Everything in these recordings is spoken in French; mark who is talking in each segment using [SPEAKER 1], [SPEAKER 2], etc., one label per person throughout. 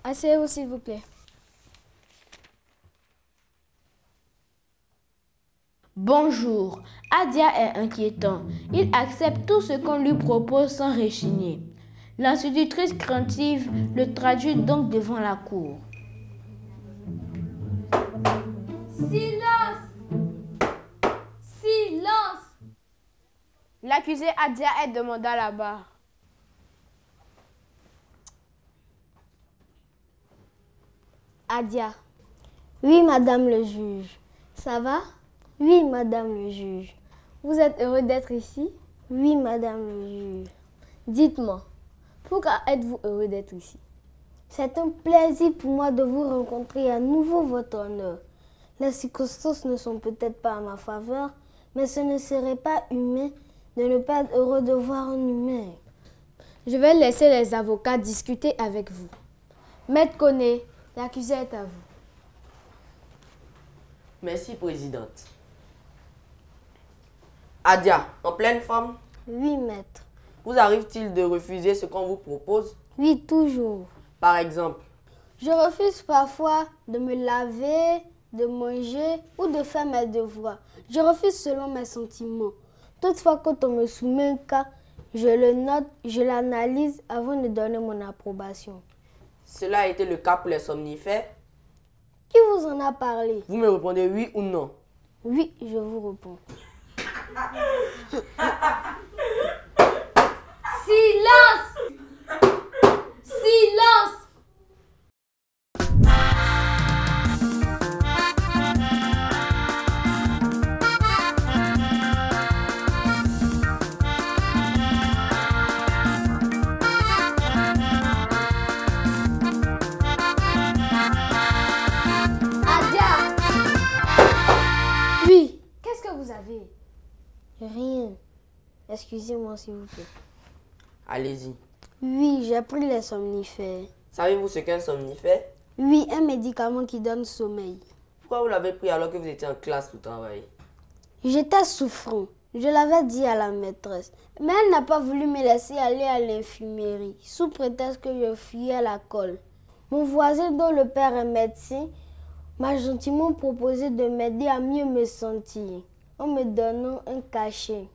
[SPEAKER 1] Asseyez-vous, s'il vous plaît.
[SPEAKER 2] Bonjour, Adia est inquiétant. Il accepte tout ce qu'on lui propose sans rechigner. L'institutrice craintive le traduit donc devant la cour.
[SPEAKER 1] Silence! Silence!
[SPEAKER 3] L'accusé Adia est demandé à la barre.
[SPEAKER 1] Adia. Oui, madame le juge. Ça va? Oui, madame le juge. Vous êtes heureux d'être ici? Oui, madame le juge. Dites-moi, pourquoi êtes-vous heureux d'être ici? C'est un plaisir pour moi de vous rencontrer à nouveau, votre honneur. Les circonstances ne sont peut-être pas à ma faveur, mais ce ne serait pas humain de ne pas être heureux de voir un humain. Je vais laisser les avocats discuter avec vous. Maître Koné, l'accusé est à vous.
[SPEAKER 4] Merci, présidente. Adia, en pleine forme?
[SPEAKER 1] Oui, maître.
[SPEAKER 4] Vous arrive-t-il de refuser ce qu'on vous propose?
[SPEAKER 1] Oui, toujours.
[SPEAKER 4] Par exemple?
[SPEAKER 1] Je refuse parfois de me laver, de manger ou de faire mes devoirs. Je refuse selon mes sentiments. Toutefois, quand on me soumet un cas, je le note, je l'analyse avant de donner mon approbation.
[SPEAKER 4] Cela a été le cas pour les somnifères?
[SPEAKER 1] Qui vous en a parlé?
[SPEAKER 4] Vous me répondez oui ou non?
[SPEAKER 1] Oui, je vous réponds.
[SPEAKER 3] Silence! Silence!
[SPEAKER 1] Adia! Oui. Qu'est-ce que vous avez? Rien. Excusez-moi, s'il vous plaît.
[SPEAKER 4] Allez-y.
[SPEAKER 1] Oui, j'ai pris les somnifères.
[SPEAKER 4] Savez-vous ce qu'est un somnifère?
[SPEAKER 1] Oui, un médicament qui donne sommeil.
[SPEAKER 4] Pourquoi vous l'avez pris alors que vous étiez en classe pour travailler?
[SPEAKER 1] J'étais souffrant. Je l'avais dit à la maîtresse. Mais elle n'a pas voulu me laisser aller à l'infirmerie, sous prétexte que je fuyais la colle. Mon voisin, dont le père est médecin, m'a gentiment proposé de m'aider à mieux me sentir, en me donnant un cachet.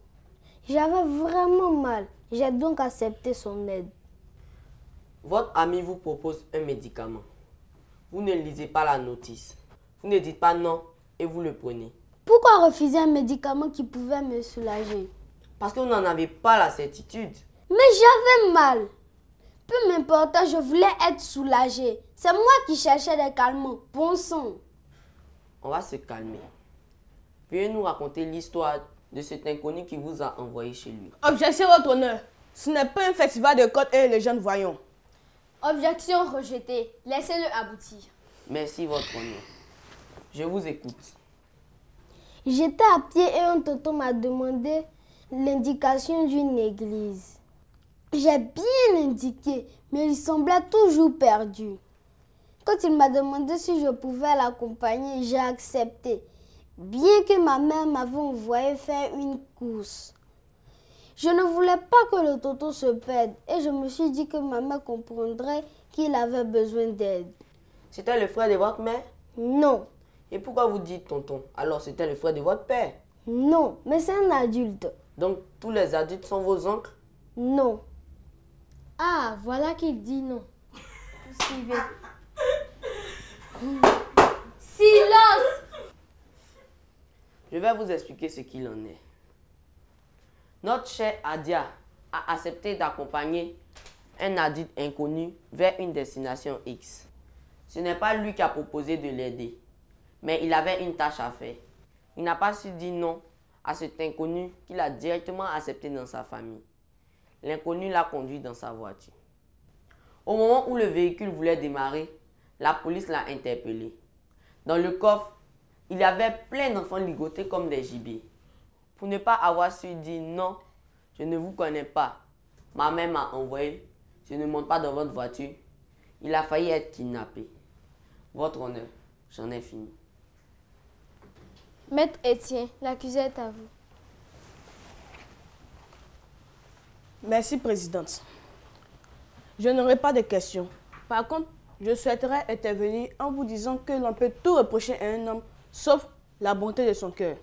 [SPEAKER 1] J'avais vraiment mal. J'ai donc accepté son aide.
[SPEAKER 4] Votre ami vous propose un médicament. Vous ne lisez pas la notice. Vous ne dites pas non et vous le prenez.
[SPEAKER 1] Pourquoi refuser un médicament qui pouvait me soulager?
[SPEAKER 4] Parce que vous n'en avez pas la certitude.
[SPEAKER 1] Mais j'avais mal. Peu m'importe, je voulais être soulagée. C'est moi qui cherchais des calmants. Bon sang.
[SPEAKER 4] On va se calmer. Veuillez nous raconter l'histoire de cet inconnu qui vous a envoyé chez lui.
[SPEAKER 3] Objection, votre honneur. Ce n'est pas un festival de contes et légendes, voyons.
[SPEAKER 1] Objection rejetée. Laissez-le aboutir.
[SPEAKER 4] Merci, votre honneur. Je vous écoute.
[SPEAKER 1] J'étais à pied et un tonton m'a demandé l'indication d'une église. J'ai bien indiqué, mais il semblait toujours perdu. Quand il m'a demandé si je pouvais l'accompagner, j'ai accepté, bien que ma mère m'avait envoyé faire une course. Je ne voulais pas que le tonton se perde et je me suis dit que ma mère comprendrait qu'il avait besoin d'aide.
[SPEAKER 4] C'était le frère de votre mère?
[SPEAKER 1] Non,
[SPEAKER 4] Et pourquoi vous dites tonton? Alors c'était le frère de votre père?
[SPEAKER 1] non, mais c'est un adulte.
[SPEAKER 4] Donc tous les adultes sont vos oncles?
[SPEAKER 1] Non. Ah, voilà qu'il dit non. Suivez.
[SPEAKER 3] Silence!
[SPEAKER 4] Je vais vous expliquer ce qu'il en est. Notre cher Adia a accepté d'accompagner un adulte inconnu vers une destination X. Ce n'est pas lui qui a proposé de l'aider, mais il avait une tâche à faire. Il n'a pas su dire non à cet inconnu qu'il a directement accepté dans sa famille. L'inconnu l'a conduit dans sa voiture. Au moment où le véhicule voulait démarrer, la police l'a interpellé. Dans le coffre, il y avait plein d'enfants ligotés comme des gibiers. Pour ne pas avoir su dire non, je ne vous connais pas. Ma mère m'a envoyé, je ne monte pas dans votre voiture. Il a failli être kidnappé. Votre honneur, j'en ai fini.
[SPEAKER 1] Maître Étienne, l'accusé est à vous.
[SPEAKER 3] Merci, présidente. Je n'aurai pas de questions. Par contre, Je souhaiterais intervenir en vous disant que l'on peut tout reprocher à un homme, sauf la bonté de son cœur.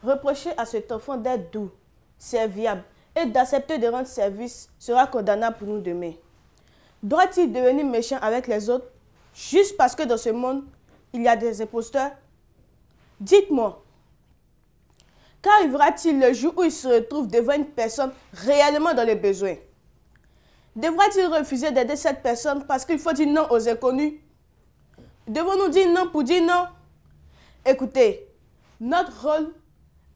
[SPEAKER 3] Reprocher à cet enfant d'être doux, serviable et d'accepter de rendre service sera condamnable pour nous demain. Doit-il devenir méchant avec les autres juste parce que dans ce monde, il y a des imposteurs? Dites-moi, qu'arrivera-t-il le jour où il se retrouve devant une personne réellement dans les besoins? Devra-t-il refuser d'aider cette personne parce qu'il faut dire non aux inconnus? Devons-nous dire non pour dire non? Écoutez, notre rôle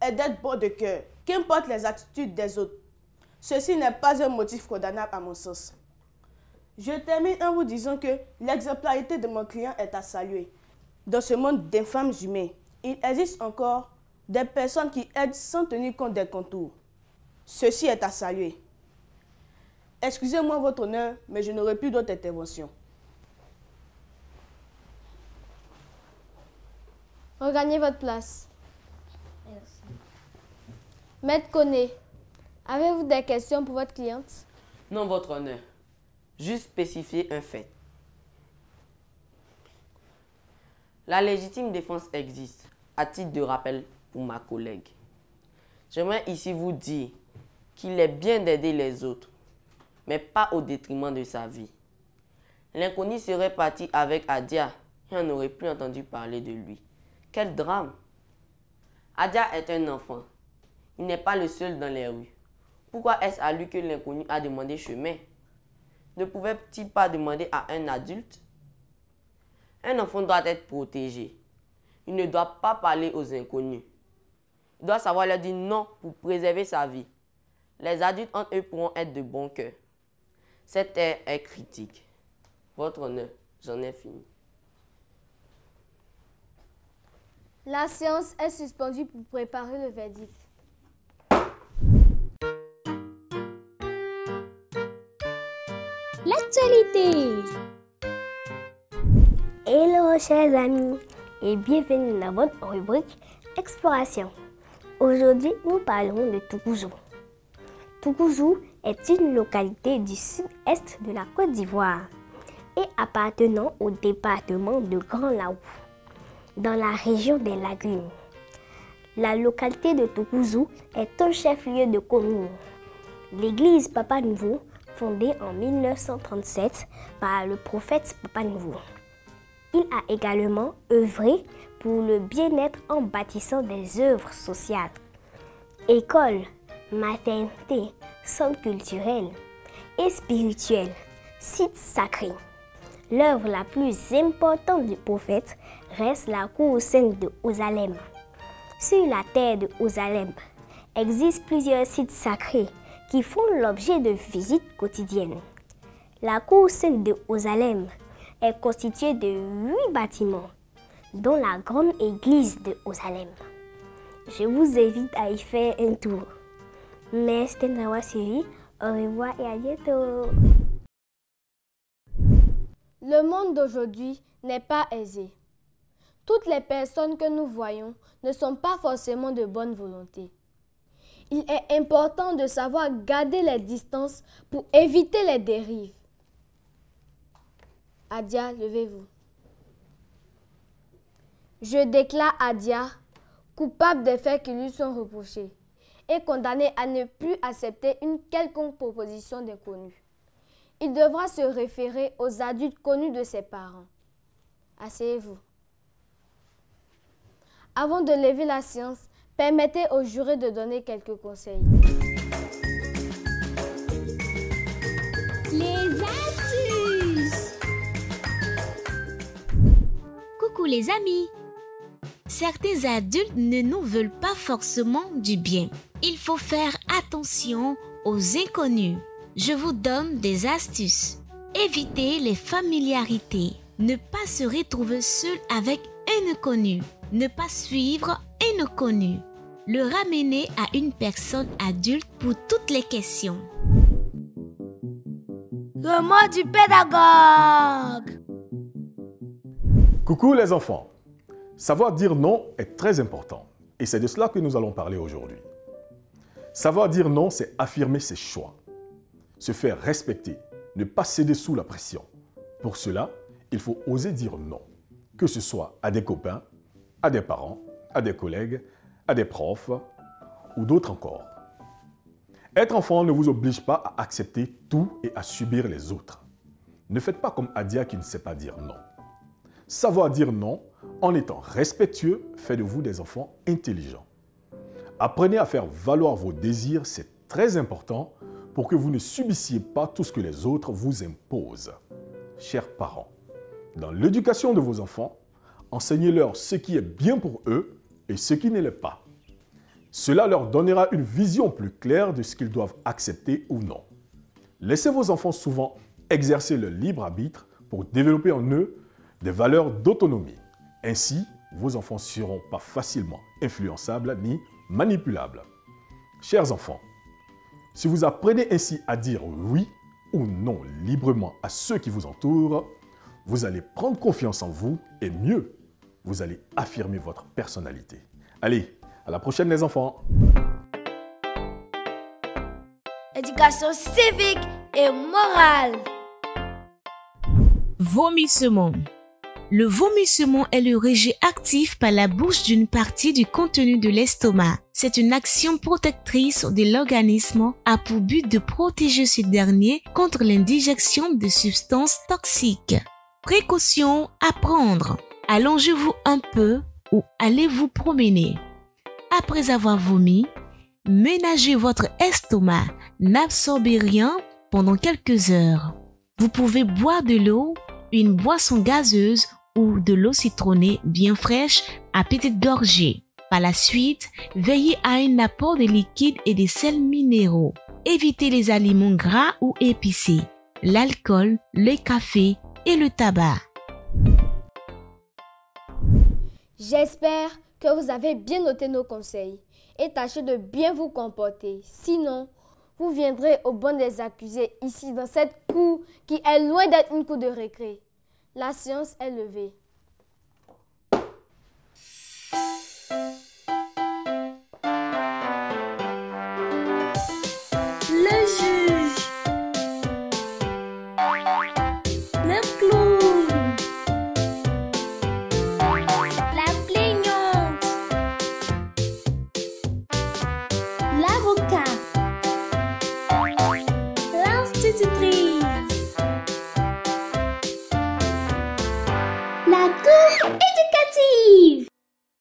[SPEAKER 3] est d'être bon de cœur, qu'importe les attitudes des autres. Ceci n'est pas un motif condamnable à mon sens. Je termine en vous disant que l'exemplarité de mon client est à saluer. Dans ce monde d'infâmes humains, il existe encore des personnes qui aident sans tenir compte des contours. Ceci est à saluer. Excusez-moi votre honneur, mais je n'aurai plus d'autres interventions.
[SPEAKER 1] Regagnez votre place. Merci. Maître Koné, avez-vous des questions pour votre cliente?
[SPEAKER 4] Non, votre honneur. Juste spécifier un fait. La légitime défense existe, à titre de rappel pour ma collègue. J'aimerais ici vous dire qu'il est bien d'aider les autres, mais pas au détriment de sa vie. L'inconnu serait parti avec Adia et on n'aurait plus entendu parler de lui. Quel drame! Adia est un enfant. Il n'est pas le seul dans les rues. Pourquoi est-ce à lui que l'inconnu a demandé chemin? Ne pouvait-il pas demander à un adulte? Un enfant doit être protégé. Il ne doit pas parler aux inconnus. Il doit savoir leur dire non pour préserver sa vie. Les adultes entre eux pourront être de bon cœur. Cette ère est critique. Votre honneur, j'en ai fini.
[SPEAKER 1] La séance est suspendue pour préparer le verdict.
[SPEAKER 5] L'actualité. Hello chers amis et bienvenue dans votre rubrique Exploration. Aujourd'hui, nous parlerons de Toukouzou. Toukouzou est une localité du sud-est de la Côte d'Ivoire et appartenant au département de Grand Laou, dans la région des Lagunes. La localité de Toukouzou est un chef-lieu de commune. L'église Papa Nouveau, fondée en 1937 par le prophète Papa Nouveau. Il a également œuvré pour le bien-être en bâtissant des œuvres sociales, écoles, maternités, centres culturels et spirituels, sites sacrés. L'œuvre la plus importante du prophète reste la cour sainte de Osalem. Sur la terre de Osalem existent plusieurs sites sacrés qui font l'objet de visites quotidiennes. La cour sainte de Osalem est constituée de 8 bâtiments, dont la grande église de Osalem. Je vous invite à y faire un tour. Merci de m'avoir suivi. Au revoir et à bientôt.
[SPEAKER 1] Le monde d'aujourd'hui n'est pas aisé. Toutes les personnes que nous voyons ne sont pas forcément de bonne volonté. Il est important de savoir garder les distances pour éviter les dérives. Adia, levez-vous. Je déclare Adia coupable des faits qui lui sont reprochés et condamné à ne plus accepter une quelconque proposition d'inconnu. Il devra se référer aux adultes connus de ses parents. Asseyez-vous. Avant de lever la séance, permettez aux jurés de donner quelques conseils.
[SPEAKER 5] Les astuces.
[SPEAKER 6] Coucou les amis. Certains adultes ne nous veulent pas forcément du bien. Il faut faire attention aux inconnus. Je vous donne des astuces. Évitez les familiarités. Ne pas se retrouver seul avec un inconnu. Ne pas suivre un inconnu. Le ramener à une personne adulte pour toutes les questions.
[SPEAKER 5] Le mot du pédagogue.
[SPEAKER 7] Coucou les enfants. Savoir dire non est très important et c'est de cela que nous allons parler aujourd'hui. Savoir dire non, c'est affirmer ses choix, se faire respecter, ne pas céder sous la pression, Pour cela, il faut oser dire non, que ce soit à des copains, à des parents, à des collègues, à des profs ou d'autres encore. Être enfant ne vous oblige pas à accepter tout et à subir les autres. Ne faites pas comme Adia qui ne sait pas dire non. Savoir dire non en étant respectueux fait de vous des enfants intelligents. Apprenez à faire valoir vos désirs, c'est très important pour que vous ne subissiez pas tout ce que les autres vous imposent. Chers parents, dans l'éducation de vos enfants, enseignez-leur ce qui est bien pour eux et ce qui ne l'est pas. Cela leur donnera une vision plus claire de ce qu'ils doivent accepter ou non. Laissez vos enfants souvent exercer leur libre arbitre pour développer en eux des valeurs d'autonomie. Ainsi, vos enfants ne seront pas facilement influençables ni manipulables. Chers enfants, si vous apprenez ainsi à dire oui ou non librement à ceux qui vous entourent, vous allez prendre confiance en vous et mieux, vous allez affirmer votre personnalité. Allez, à la prochaine les enfants.
[SPEAKER 5] Éducation civique et morale.
[SPEAKER 6] Vomissement. Le vomissement est le rejet actif par la bouche d'une partie du contenu de l'estomac. C'est une action protectrice de l'organisme a pour but de protéger ce dernier contre l'indigestion de substances toxiques. Précaution à prendre. Allongez-vous un peu ou allez vous promener. Après avoir vomi, ménagez votre estomac. N'absorbez rien pendant quelques heures. Vous pouvez boire de l'eau, une boisson gazeuse ou de l'eau citronnée bien fraîche à petites gorgées. Par la suite, veillez à un apport de liquides et de sels minéraux. Évitez les aliments gras ou épicés, l'alcool, le café et le tabac.
[SPEAKER 1] J'espère que vous avez bien noté nos conseils et tâchez de bien vous comporter. Sinon, vous viendrez au banc des accusés ici dans cette cour qui est loin d'être une cour de récré. La séance est levée.